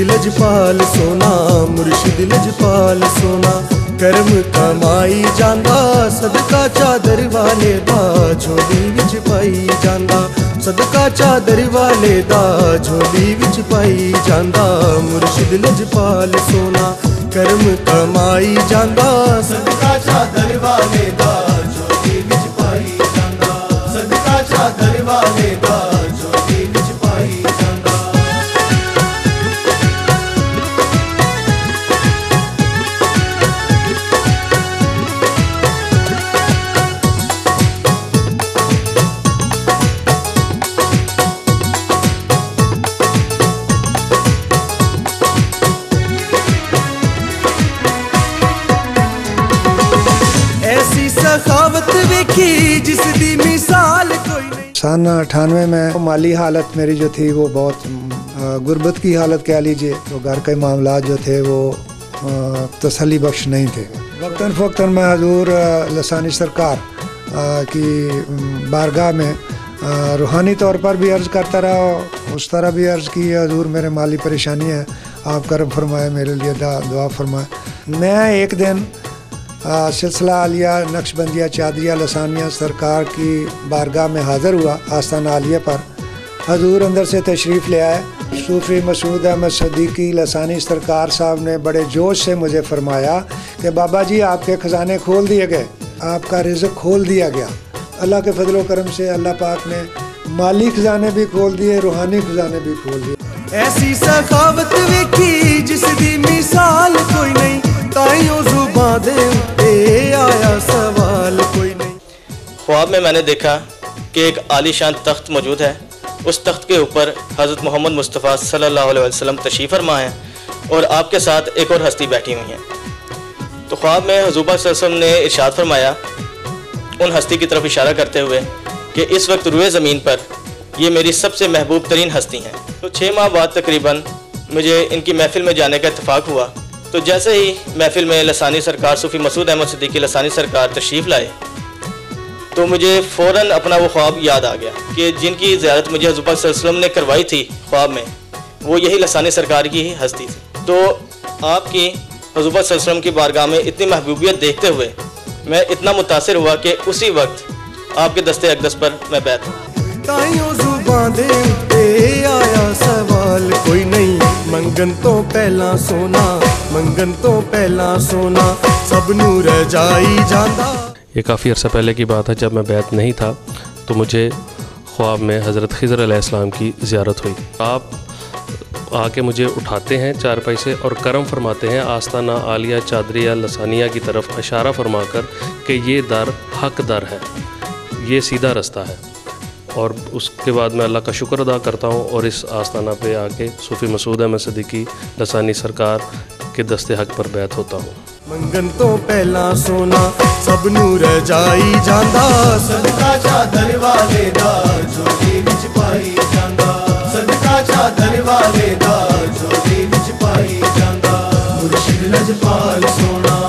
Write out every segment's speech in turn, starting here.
लजपाल सोना, मुर्शिद लजपाल सोना। करम कमाई जांदा सदका चादर वाले दा झोली विच पाई जांदा, सदका चादर वाले दा झोली विच पाई जांदा। मुर्शिद लजपाल सोना, करम कमाई जांदा सदका चादर वाले दा झोली विच पाई जांदा, सदका चादर वाले दा झोली विच पाई जांदा। सखावत वेखी जिस दी मिसाल कोई नहीं। सन 98 में माली हालत मेरी जो थी वो बहुत गुर्बत की हालत कह लीजिए, तो घर के मामला जो थे वो तसल्ली बख्श नहीं थे। वक्तन फ़वक्तन मैं हजूर लसानी सरकार की बारगाह में रूहानी तौर पर भी अर्ज़ करता रहा, उस तरह भी अर्ज़ की हजूर मेरे माली परेशानी है, आप करम फरमाए, मेरे लिए दुआ फरमाए। मैं एक दिन सिलसिला आलिया नक्शबंदिया चादरिया लसानिया सरकार की बारगाह में हाज़िर हुआ। आस्ताना आलिया पर हजूर अंदर से तशरीफ़ ले आए। सूफ़ी मसूद अहमद सिद्दीकी लसानी सरकार साहब ने बड़े जोश से मुझे फरमाया कि बाबा जी आपके ख़जाने खोल दिए गए, आपका रिज़्क़ खोल दिया गया। अल्लाह के फजल करम से अल्लाह पाक ने माली ख़जाने भी खोल दिए, रूहानी ख़जाने भी खोल दिए। ऐसी सखावत वेखी जिस दी मिसाल कोई नहीं, ताइयों ज़ुबां दे उत्ते आया सवाल कोई नहीं। ख्वाब में मैंने देखा कि एक आलीशान तख्त मौजूद है, उस तख्त के ऊपर हज़रत मोहम्मद मुस्तफ़ा सल्लल्लाहु अलैहि वसल्लम तशरीफ़ फरमा है और आपके साथ एक और हस्ती बैठी हुई हैं। तो ख्वाब में हुज़ूर पाक सल्लल्लाहु अलैहि वसल्लम ने इरशाद फरमाया उन हस्ती की तरफ इशारा करते हुए कि इस वक्त रुए ज़मीन पर ये मेरी सबसे महबूब तरीन हस्ती हैं। तो 6 माह बाद तकरीबन मुझे इनकी महफ़िल में जाने का इत्तेफाक हुआ। तो जैसे ही महफ़िल में लसानी सरकार सूफ़ी मसूद अहमद सिद्दीकी लसानी सरकार तशरीफ़ लाए, तो मुझे फ़ौरन अपना वो ख्वाब याद आ गया कि जिनकी ज़ियारत मुझे हुज़ूर पाक सल्लल्लाहु अलैहि वसल्लम ने करवाई थी ख्वाब में, वो यही लसानी सरकार की ही हस्ती थी। तो आपकी हुज़ूर पाक सल्लल्लाहु अलैहि वसल्लम की बारगाह में इतनी महबूबियत देखते हुए मैं इतना मुतासिर हुआ कि उसी वक्त आपके दस्ते अक़दस पर मैं बैठ हूँ। ताइयों ज़ुबां दे उत्ते आया सवाल कोई नहीं, मंगन तो पहला सोना, मंगन तो पहला सोना, सब नूं रजाई जांदा। ये काफ़ी अर्सा पहले की बात है, जब मैं बैत नहीं था तो मुझे ख्वाब में हज़रत खिज़र अलैहिस्सलाम की ज़ियारत हुई। आप आके मुझे उठाते हैं चारपाई से और करम फरमाते हैं आस्ताना आलिया चादरिया लसानिया की तरफ इशारा फरमाकर कि ये दर हक दर है, ये सीधा रास्ता है। और उसके बाद मैं अल्लाह का शुक्र अदा करता हूँ और इस आस्ताना पे आके सूफ़ी मसूद अहमद सिद्दीकी लसानी सरकार के दस्ते हक पर बैत होता हूँ। मंगन तो पहला सोना, सब नूं रजाई जांदा, सदका चादर वाले दा झोली विच पाई जांदा, सदका चादर वाले दा झोली विच पाई जांदा। मुर्शिद लजपाल सोना।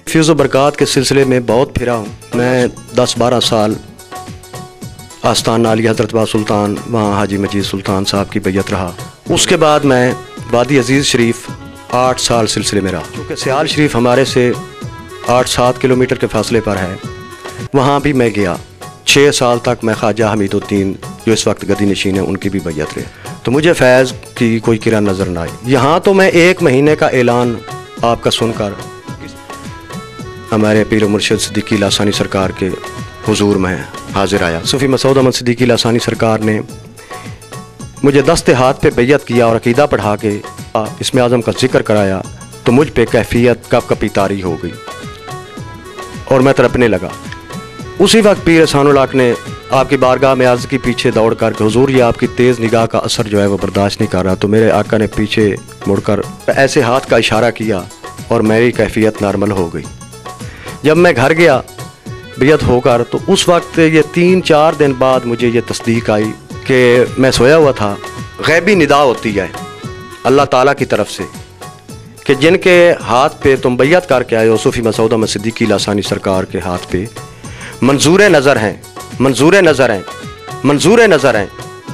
फ़ैज़ बरक़ात के सिलसिले में बहुत फिरा हूँ। मैं 10-12 साल आस्ताना आलिया हज़रत बा सुल्तान, वहाँ हाजी मजीद सुल्तान साहब की बैयत रहा। उसके बाद मैं वादी अज़ीज़ शरीफ 8 साल सिलसिले में रहा, क्योंकि सियाल शरीफ हमारे से 8-7 किलोमीटर के फासले पर है, वहाँ भी मैं गया। 6 साल तक मैं ख्वाजा हमीदुद्दीन जो इस वक्त गदी नशीन है उनकी भी बैयत रहे, तो मुझे फैज़ की कोई किरण नज़र न आई। यहाँ तो मैं 1 महीने का ऐलान आपका सुनकर हमारे पीर मुर्शिद सिद्दीकी लासानी सरकार के हुजूर में हाजिर आया। सूफ़ी मसूद अहमद सिद्दीकी लासानी सरकार ने मुझे दस्ते हाथ पे बैयत किया और अकीदा पढ़ा के इसमें आज़म का जिक्र कराया, तो मुझ पे कैफियत कप कपी तारी हो गई और मैं तड़पने लगा। उसी वक्त पीर एहसानुल हक ने आपकी बारगाह में अर्ज़ की पीछे दौड़ कर के हुजूर ये आपकी तेज़ निगाह का असर जो है वो बर्दाश्त नहीं कर रहा। तो मेरे आका ने पीछे मुड़कर ऐसे हाथ का इशारा किया और मेरी कैफियत नॉर्मल हो गई। जब मैं घर गया बैयत होकर, तो उस वक्त ये 3-4 दिन बाद मुझे ये तस्दीक आई कि मैं सोया हुआ था, गैबी निदा होती है अल्लाह ताला की तरफ से कि जिनके हाथ पे तुम बैयत करके आए हो, सूफ़ी मसूद अहमद सिद्दीकी लासानी सरकार के हाथ पे मंजूर नज़र हैं, मंजूर नज़र हैं, मंजूर नज़र हैं,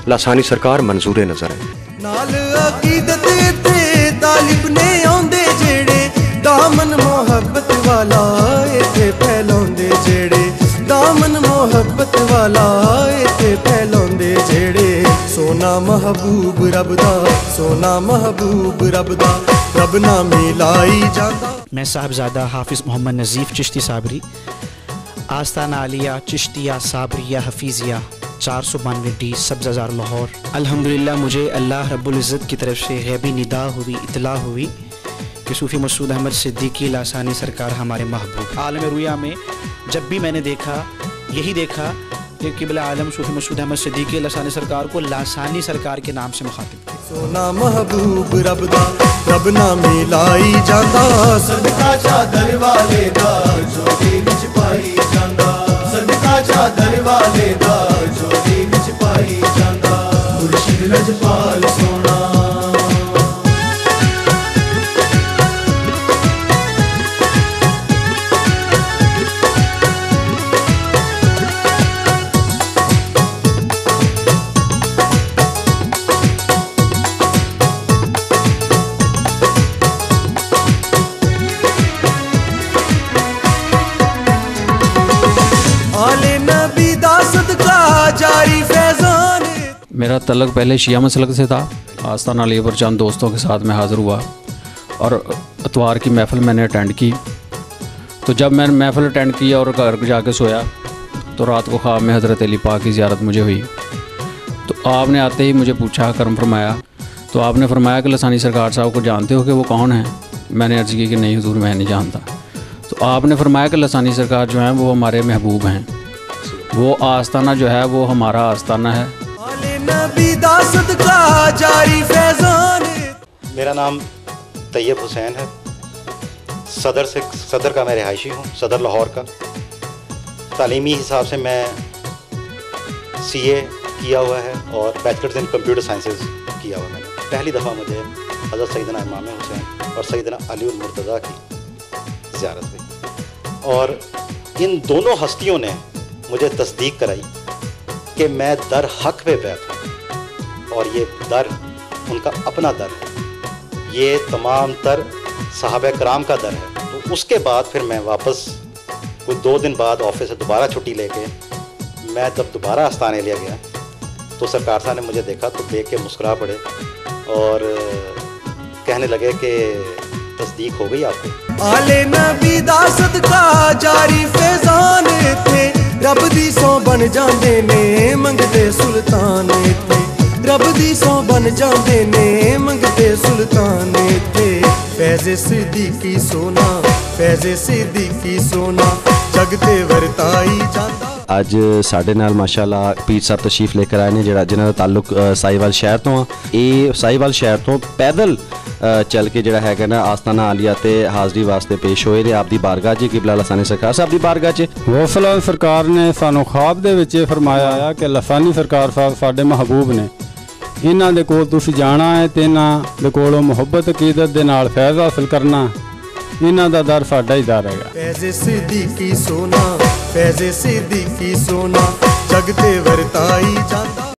लासानी सरकार मंजूर नज़र हैं। नाल अकीदत ते तालिब ने आंदे जेड़े दामन मोहब्बत वाला इत्थे फैलांदे जेड़े दामन मोहब्बत वाला इत्थे फैलांदे जेड़े सोना महबूब रब दा सोना महबूब रब दा रब ना मिलाई जांदा। मैं साहबजादा हाफिज़ मोहम्मद नज़ीफ़ चिश्ती साबरी, आस्ताना आलिया चिश्तिया साबरिया हफीज़िया 492D सब्ज़ाज़ार लाहौर। अल्हम्दुलिल्लाह मुझे अल्लाह रब्बुल इज़्ज़त की तरफ से गैबी निदा हुई, इतला हुई कि सूफ़ी मसूद अहमद सिद्दीकी लासानी सरकार हमारे महबूब। आलम रुया में जब भी मैंने देखा, यही देखा कि क़िबला आलम सूफ़ी मसूद अहमद सिद्दीकी लासानी सरकार को लासानी सरकार के नाम से मुखातिब किया। सोना महबूब रब दा रब ना मिलाई जांदा, सदका चादर वाले दा जोड़ी विच पाई जांदा, सदका चादर वाले दा जोड़ी विच पाई जांदा, मुर्शिद लजपाल सोना। मेरा तलक पहले शिया मसलक से था। आस्ताना अली पर चंद दोस्तों के साथ मैं हाज़िर हुआ और इतवार की महफ़िल मैंने अटेंड की। तो जब मैंने महफ़िल अटेंड की और घर जाके सोया तो रात को ख्वाब में हज़रत अली पाक की ज़ियारत मुझे हुई। तो आपने आते ही मुझे पूछा, करम फरमाया। तो आपने फरमाया कि लासानी सरकार साहब को जानते हो कि वो कौन है? मैंने अर्ज़ की कि नहीं हुज़ूर, मैं नहीं जानता। तो आपने फरमाया कि लासानी सरकार जो है वो हमारे महबूब हैं, वो आस्ताना जो है वो हमारा आस्ताना है। मेरा नाम तैयब हुसैन है। सदर का मैं रिहायशी हूँ, सदर लाहौर का। तालीमी हिसाब से मैं CA किया हुआ है और बैचलर्स इन कंप्यूटर साइंसेज किया हुआ है मैंने। पहली दफ़ा मुझे हज़रत सैयदना इमाम हुसैन और सैयदना अली उल मुर्तज़ा की ज़ियारत हुई और इन दोनों हस्तियों ने मुझे तस्दीक कराई कि मैं दर हक पे बैठ हूँ और ये दर उनका अपना दर है, ये तमाम तर साहबे कराम का दर है। तो उसके बाद फिर मैं वापस कोई 2 दिन बाद ऑफिस से दोबारा छुट्टी लेके मैं जब दोबारा आस्ताने लिया गया तो सरकार साहब ने मुझे देखा तो देख के मुस्कुरा पड़े और कहने लगे कि तस्दीक हो गई आपको। आले नबी दा सदका जारी फैजान थे, रब दी सौ बन जांदे ने मंगते सुल्तान थे, रब दी सौ बन जांदे ने मंगते सुल्तान थे। फैज़े सिद्दीकी सोना, फैज़े सिद्दीकी सोना जगते वरताई जांदा। ਅੱਜ ਸਾਡੇ ਨਾਲ ਮਾਸ਼ਾਅੱਲਾ ਪੀਰ ਸਾਹਿਬ ਤਸ਼ਰੀਫ ਲੈ ਕੇ ਆਏ ਨੇ ਜਿਨ੍ਹਾਂ ਦਾ ਤਾਲੁਕ ਸਾਈਵਾਲ ਸ਼ਹਿਰ ਤੋਂ ਆ। ਇਹ ਸਾਈਵਾਲ ਸ਼ਹਿਰ ਤੋਂ ਪੈਦਲ ਚੱਲ ਕੇ ਜਿਹੜਾ ਹੈਗਾ ਨਾ ਆਸਤਾਨਾ ਆਲੀਆ ਤੇ ਹਾਜ਼ਰੀ ਵਾਸਤੇ ਪੇਸ਼ ਹੋਏ ਨੇ ਆਪਦੀ ਬਾਰਗਾਹ 'ਚ ਕਿਬਲਾ ਲਾਸਾਨੀ ਸਰਕਾਰ ਸਾਹਿਬ ਦੀ ਬਾਰਗਾਹ 'ਚ। ਗੌਸਲਾ ਸਰਕਾਰ ਨੇ ਸਾਨੂੰ ख्वाब ਦੇ ਵਿੱਚ ਇਹ ਫਰਮਾਇਆ ਆ ਕਿ ਲਾਸਾਨੀ ਸਰਕਾਰ ਸਾਹਿਬ ਸਾਡੇ ਮਹਿਬੂਬ ਨੇ, ਇਹਨਾਂ ਦੇ ਕੋਲ ਤੁਸੀਂ ਜਾਣਾ ਹੈ ਤੇ ਇਹਨਾਂ ਦੇ ਕੋਲੋਂ ਮੁਹੱਬਤ ਅਕੀਦਤ ਦੇ ਨਾਲ ਫੈਜ਼ ਹਾਸਲ ਕਰਨਾ, ਇਹਨਾਂ ਦਾ ਦਰ ਸਾਡਾ ਹੀ ਦਰ ਹੈਗਾ। फैज़े सिद्दीकी सोना, फैज़े सिद्दीकी सोना जगते वरताई जांदा।